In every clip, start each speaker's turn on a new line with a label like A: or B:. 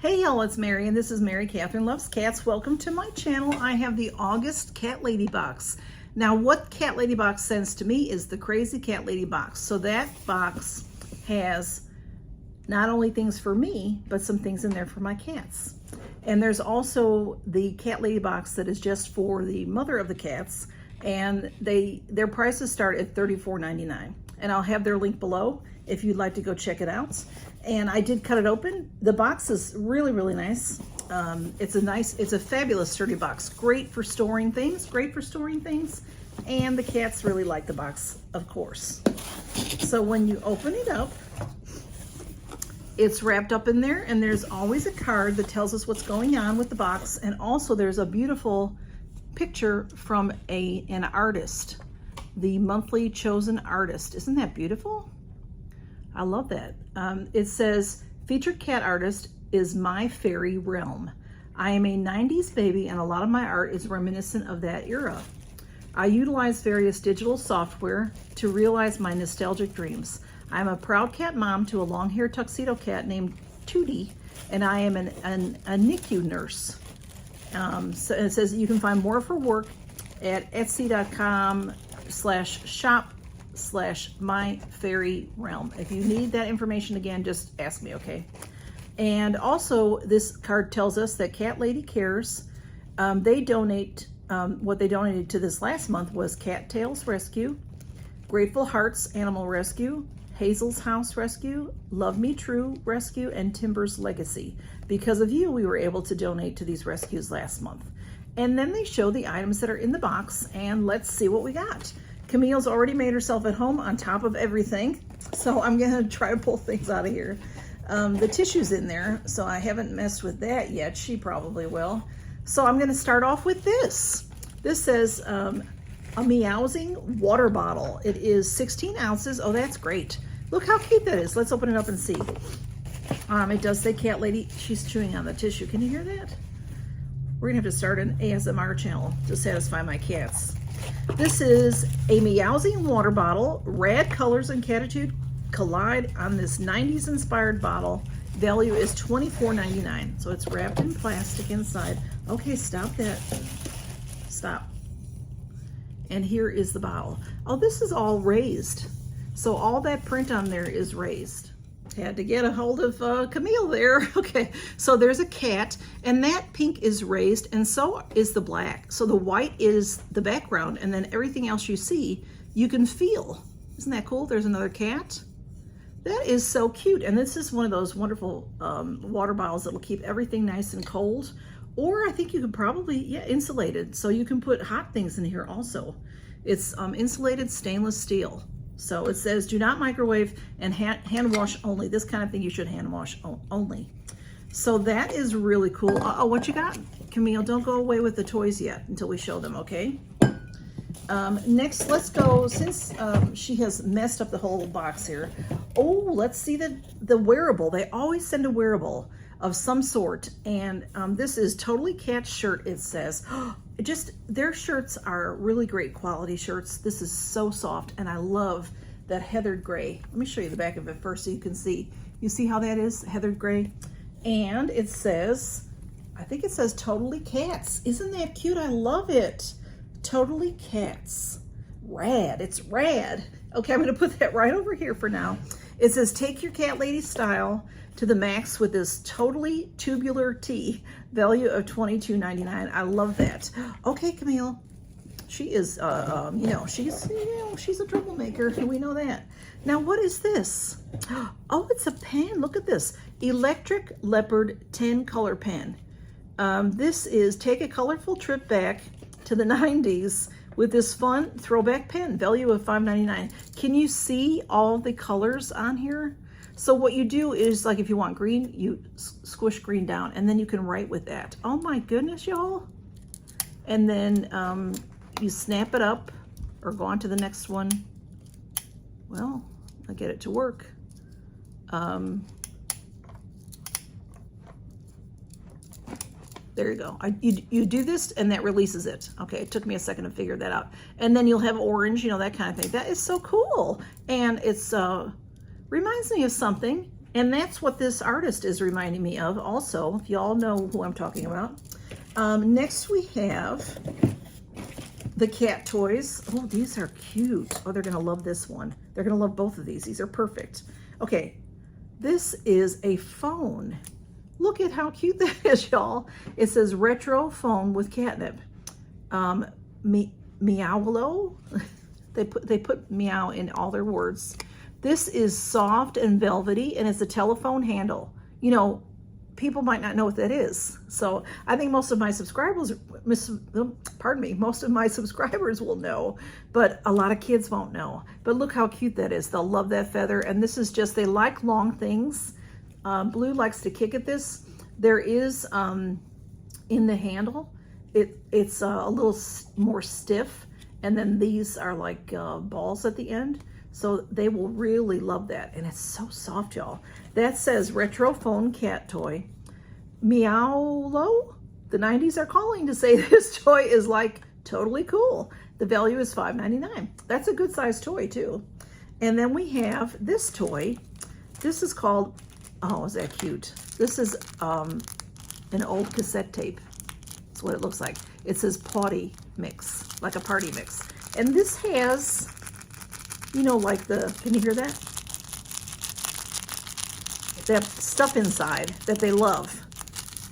A: Hey y'all, it's Mary, and this is Mary Catherine Loves Cats. Welcome to my channel. I have the August Catlady Box. Now, what Catlady Box sends to me is the Crazy Catlady Box. So that box has not only things for me, but some things in there for my cats. And there's also the Catlady Box that is just for the mother of the cats, and their prices start at $34.99. And I'll have their link below if you'd like to go check it out. And I did cut it open. The box is really, really nice. It's a fabulous sturdy box. Great for storing things, And the cats really like the box, of course. So when you open it up, it's wrapped up in there, and there's always a card that tells us what's going on with the box. And also there's a beautiful picture from an artist, the monthly chosen artist. Isn't that beautiful? I love that. It says, featured cat artist is My Fairy Realm. I am a 90s baby, and a lot of my art is reminiscent of that era. I utilize various digital software to realize my nostalgic dreams. I'm a proud cat mom to a long-haired tuxedo cat named Tootie, and I am a NICU nurse. So it says you can find more of her work at etsy.com/shop/myfairyrealm. If you need that information again, just ask me, okay? And also, this card tells us that Catlady Cares. They donate, what they donated to this last month was Cattails Rescue, Grateful Hearts Animal Rescue, Hazel's House Rescue, Love Me True Rescue, and Timber's Legacy. Because of you, we were able to donate to these rescues last month. And then they show the items that are in the box, and let's see what we got. Camille's already made herself at home on top of everything, so I'm gonna try to pull things out of here. The tissue's in there, so I haven't messed with that yet. She probably will. So I'm gonna start off with this. This says a Meowsing water bottle. It is 16 ounces. Oh, that's great. Look how cute that is. Let's open it up and see. It does say Catlady. She's chewing on the tissue. Can you hear that? We're gonna have to start an ASMR channel to satisfy my cats. This is a Meowsing water bottle. Rad colors and catitude collide on this 90s inspired bottle. Value is $24.99. So it's wrapped in plastic inside. Okay, stop that. Stop. And here is the bottle. Oh, this is all raised. So all that print on there is raised. Had to get a hold of Camille there. Okay, so there's a cat, and that pink is raised, and so is the black. So the white is the background, and then everything else you see, you can feel. Isn't that cool? There's another cat. That is so cute, and this is one of those wonderful water bottles that will keep everything nice and cold. Or I think you could probably, insulated, so you can put hot things in here also. It's insulated stainless steel. So it says, do not microwave and hand wash only. This kind of thing you should hand wash only. So that is really cool. Oh, what you got? Camille, don't go away with the toys yet until we show them, okay? Next, let's go, since she has messed up the whole box here. Oh, let's see the wearable. They always send a wearable of some sort. And this is Totally Cat shirt, it says. Their shirts are really great quality shirts. This is so soft, and I love that heathered gray. Let me show you the back of it first so you can see. You see how that is, heathered gray? And it says, I think it says Totally Cats. Isn't that cute? I love it. Totally Cats. Rad, it's rad. Okay, I'm gonna put that right over here for now. It says, take your Catlady style to the max with this totally tubular tee. Value of $22.99. I love that. Okay, Camille. She is, she's a troublemaker. We know that. Now, what is this? Oh, it's a pen. Look at this. Electric Leopard 10 color pen. This is take a colorful trip back to the 90s with this fun throwback pen. Value of $5.99. Can you see all the colors on here? So what you do is, like, if you want green, you squish green down, and then you can write with that. Oh my goodness, y'all. And then you snap it up or go on to the next one. Well, I get it to work. There you go. You do this and that releases it. Okay, it took me a second to figure that out. And then you'll have orange, that kind of thing. That is so cool. And it's reminds me of something, And that's what this artist is reminding me of also, if y'all know who I'm talking about. Next we have the cat toys. Oh, these are cute. Oh, they're gonna love this one. They're gonna love both of these. These are perfect. Okay, this is a phone. Look at how cute that is, y'all. It says retro phone with catnip. Meowlo. They put meow in all their words. This is soft and velvety, and it's a telephone handle. You know, people might not know what that is. So I think most of my subscribers, most of my subscribers will know, but a lot of kids won't know. But look how cute that is. They'll love that feather. And this is just, they like long things. Blue likes to kick at this. There is, in the handle, it's a little more stiff. And then these are like balls at the end. So they will really love that. And it's so soft, y'all. That says retro phone cat toy. Meowlo. The 90s are calling to say this toy is like totally cool. The value is $5.99. That's a good size toy too. And then we have this toy. This is called, oh, is that cute? This is an old cassette tape. That's what it looks like. It says potty mix, like a party mix. And this has, you know, like can you hear that? That stuff inside that they love.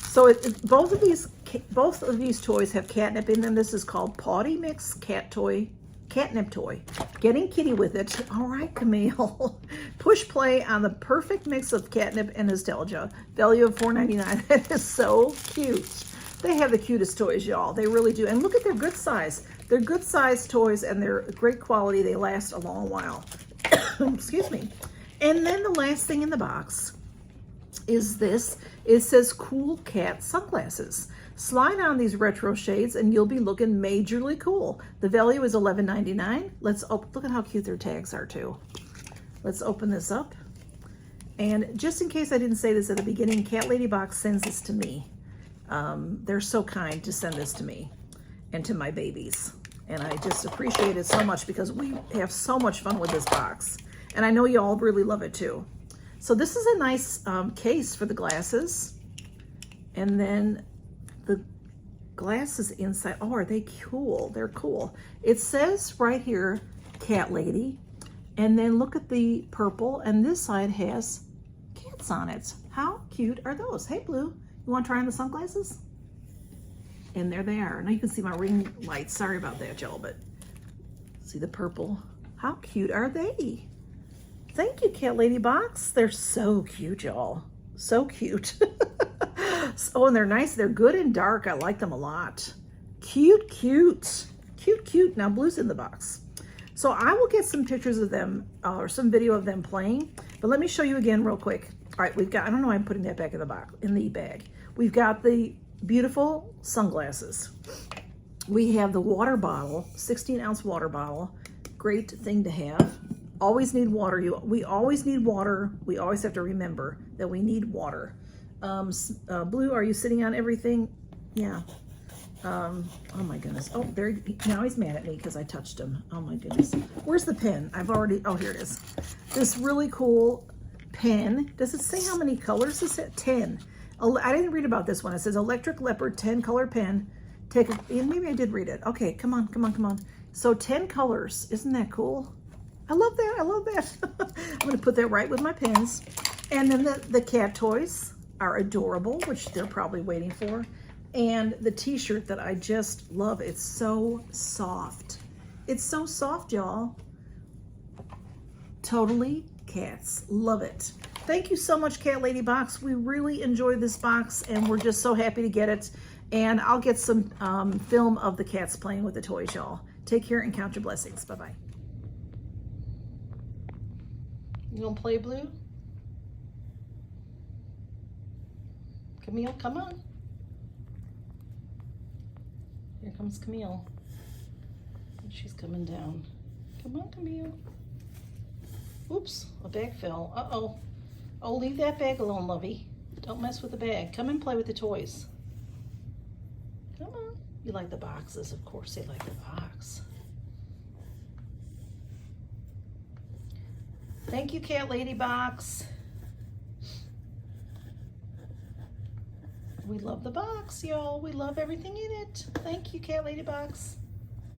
A: So both of these toys have catnip in them. This is called potty mix catnip toy. Getting kitty with it. All right, Camille. Push play on the perfect mix of catnip and nostalgia. Value of $4.99. That is so cute. They have the cutest toys, y'all. They really do. And look at their good size. They're good size toys and they're great quality. They last a long while. Excuse me. And then the last thing in the box is this. It says Cool Cat Sunglasses. Slide on these retro shades and you'll be looking majorly cool. The value is $11.99. Let's open, look at how cute their tags are too. Let's open this up. And just in case I didn't say this at the beginning, Catlady Box sends this to me. They're so kind to send this to me and to my babies. And I just appreciate it so much because we have so much fun with this box. And I know you all really love it too. So this is a nice case for the glasses. And then the glasses inside, oh, are they cool? They're cool. It says right here, Catlady. And then look at the purple, and this side has cats on it. How cute are those? Hey, Blue, you want to try on the sunglasses? And there they are. Now you can see my ring light. Sorry about that, y'all, but see the purple. How cute are they? Thank you, Catlady Box. They're so cute, y'all. So cute. Oh, and they're nice. They're good and dark. I like them a lot. Cute, cute. Cute, cute. Now Blue's in the box. So I will get some pictures of them or some video of them playing. But let me show you again real quick. All right, we've got, I don't know why I'm putting that back in the box, in the bag. We've got the beautiful sunglasses. We have the water bottle, 16-ounce water bottle. Great thing to have. Always need water. We always need water. We always have to remember that we need water. Blue, are you sitting on everything? Yeah. Oh my goodness. Oh, there. Now he's mad at me because I touched him. Oh my goodness. Where's the pen? I've already. Oh, here it is. This really cool pen. Does it say how many colors? Is it 10? I didn't read about this one. It says Electric Leopard 10-color pen. Maybe I did read it. Okay, come on, come on, come on. So 10 colors. Isn't that cool? I love that. I love that. I'm going to put that right with my pens. And then the cat toys are adorable, which they're probably waiting for. And the t-shirt that I just love. It's so soft. It's so soft, y'all. Totally cats. Love it. Thank you so much, Catlady Box. We really enjoyed this box and we're just so happy to get it. And I'll get some film of the cats playing with the toys, y'all. Take care and count your blessings. Bye-bye. You gonna play, Blue? Camille, come on. Here comes Camille. She's coming down. Come on, Camille. Oops, a bag fell. Uh-oh. Oh, leave that bag alone, lovey. Don't mess with the bag. Come and play with the toys. Come on. You like the boxes. Of course they like the box. Thank you, Catlady Box. We love the box, y'all. We love everything in it. Thank you, Catlady Box.